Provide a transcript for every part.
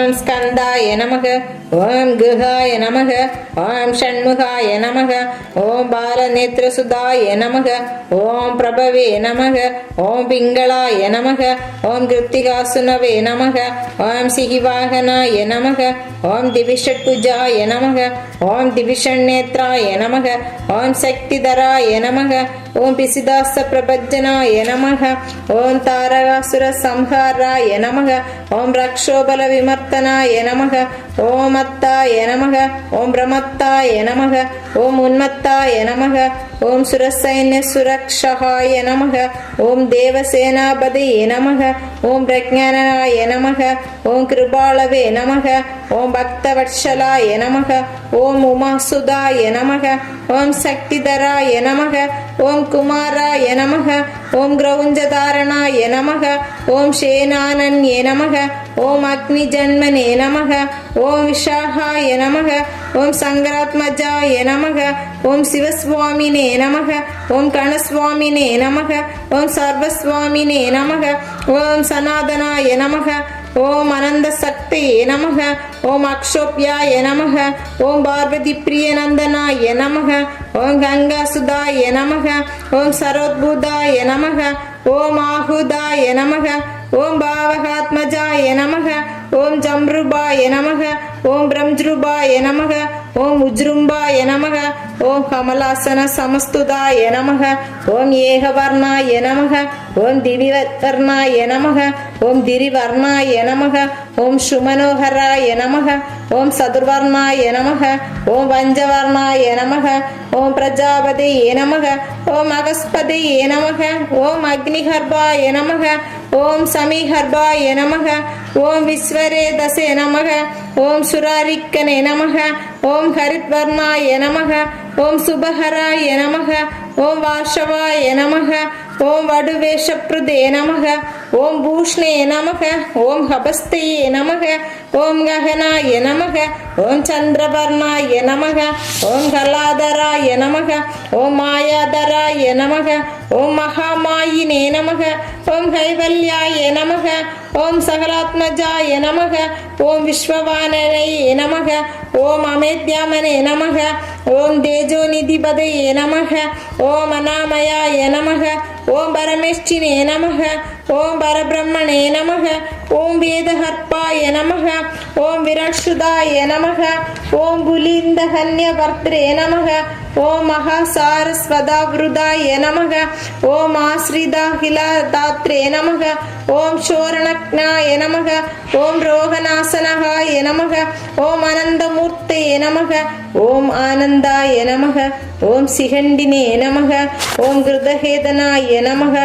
ஓம் ஸ்கந்தாய நமக. ஓம் குஹாய நமக. ஓம் ஷண்முகாய நமக. ஓம் பாலநேத்ரசுதாய நமக. ஓம் பிரபவே நமக. ஓம் பிங்களாய நமக. ஓம் கிருத்திகாசுனவே நமக. ஓம் சிகிவாகனாய நமக. ஓம் திவிஷட்புஜாய நமக. ஓம் திவிஷண்ணேத்ராய நமக. ஓம் சக்திதராய நமக. ஓம் பிசிதாச பிரபஜனாய நமக. ஓம் தாரகாசுர சம்ஹாராய நமக. ஓம் ரக்ஷோபல விமர்த்தனாய நமக. ஓம் அத்தாய நமக. ஓம் பிரமத்தாய நமக. ஓம் உன்மத்தாய நமக. ஓம் சுரசைன்ய சுரக்ஷகாய நமக. ஓம் தேவசேனாபதியே நமக. ஓம் பிரஜ்ஞானாய நமக. ஓம் கிருபாளவே நமக. ஓம் பக்தவத்சலாய நமக. ஓம் உமாசுதாய நமக. ஓம் சக்திதராய நமக. ஓம் குமாராய நமக. ஓம் கிரௌஞ்சதாரணாய நமக. ஓம் சேனானன்யே நமக. ஓம் அக்னிஜன்மனே நமக. ஓம் விஷாகாய நமக. ஓம் சங்கராத்மஜாய நமக. ஓம் சிவஸ்வாமினே நமக. ஓம் கணஸ்வாமினே நமக. ஓம் சர்வஸ்வாமினே நமக. ஓம் சனாதனாய நமக. ஓம் அனந்த சக்தியே நமக. ஓம் அக்ஷோப்யாய நமக. ஓம் பார்வதி பிரியநந்தனாய நமக. ஓம் கங்காசுதாய நமக. ஓம் சரோத்பூதாய நமக. ஓம் ஆஹுதாய நமக. ஓம் பாவகாத்மஜாய நமக. ஓம் ஜம்ருபாய நமக. ஓம் பிரம்ஜ்ருபாய நமக. ஓம் உஜ்ரும்பாய நமக. ஓம் கமலாசன சமஸ்துதாய நமக. ஓம் ஏகவர்ணாய நமக. ஓம் திவிவர்ணாய நமக. ஓம் திரிவர்ணாய நமக. ஓம் சுமனோகராய நமக. ஓம் சதுர்வர்ணாய நமக. ஓம் பஞ்சவர்ணாய நமக. ஓம் பிரஜாபதியே நமக. ஓம் அகஸ்பதியே நமக. ஓம் அக்னிகர்பாய நமக. ஓம் சமீகர்பாய நமக. ஓம் விஸ்வரேதசே நமக. ஓம் சுராரிக்கனே நமக. ஓம் ஹரித்வர்ணாய நமக. ஓம் சுபஹராய நமக. ஓம் வாஷவாய நமக. ஓம் வடுவேஷப்ருதே நமக. ஓம் பூஷ்ணே நமக. ஓம் ஹபஸ்தையே நமக. ஓம் ககனாய நமக. ஓம் சந்திரவர்ணாய நமக. ஓம் கலாதராய நமக. ஓம் மாயாதராய நமக. ஓம் மகாமாயினே நமக. ஓம் கைவல்யாய நமக. ஓம் சகலாத்மஜாய நமக. ஓம் விஸ்வவானனயே நமக. ஓம் அமேத்யாமனே நமக. ஓம் தேஜோநிதிபதயே நமக. ஓம் அநாமயாய நமக. ஓம் பரமேஷ்டினே நமக. ஓம் பரபிரம்மணே நமக. ஓம் வேதஹர்ப்பாய நமக. ஓம் விரக்ஷுதாய நமக. ஓம் புலிந்தகன்யவர்த்ரே நமக. ஓம் மகாசாரஸ்வதாவிருதாய நமக. ஓம் ஆஸ்ரிதாகிலதாத்ரே நமக. ஓம் சோரணக்னாய நமக. ஓம் ரோகநாசனகாய நமக. ஓம் அனந்தமூர்த்தே நமக. ஓம் ஆனந்தாய நமக. ஓம் சிகண்டினே நமக. ஓம் கிருதஹேதனாய நமக.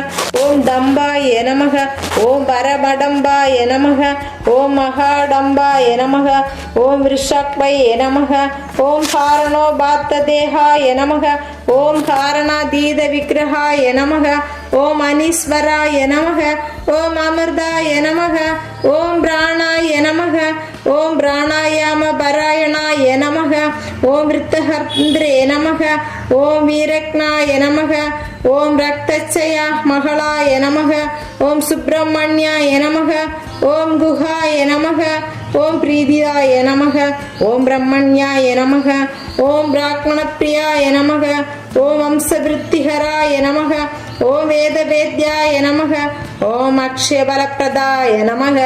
ஓம் தம்பாய நமக. ஓம் பரமடம்பாய நமக. ஓம் மகாடம்பாய நமக. ஓம் ரிஷக்வயே நமக. ஓம் காரணோபாத்ததேகாய நமக. ஓம் காரணாதீத விக்கிரகாய நமக. ஓம் அனீஸ்வராய நமக. ஓம் அமிர்தாய நமக. ஓம் பிராணாய நமக. ஓம் பிராணாயாம பராயணாய நமக. ஓம் ரித்தஹர்ந்திரே நமக. ஓம் வீரக்னாய நமக. ஓம் ரக்தச்சய மகளாய நமக. ஓம் சுப்பிரமணியாய நமக. ஓம் குஹாய நமக. ஓம் பிரீதியாய நமக. ஓம் பிரம்மண்யாய நமக. ஓம் பிராக்மணப்பிரியாய நமக. ஓம் வம்சவிருத்திஹராய நமக. ஓம் வேதவேத்யாய நமக. ஓம் அக்ஷயபலப்பிரதாய நமக.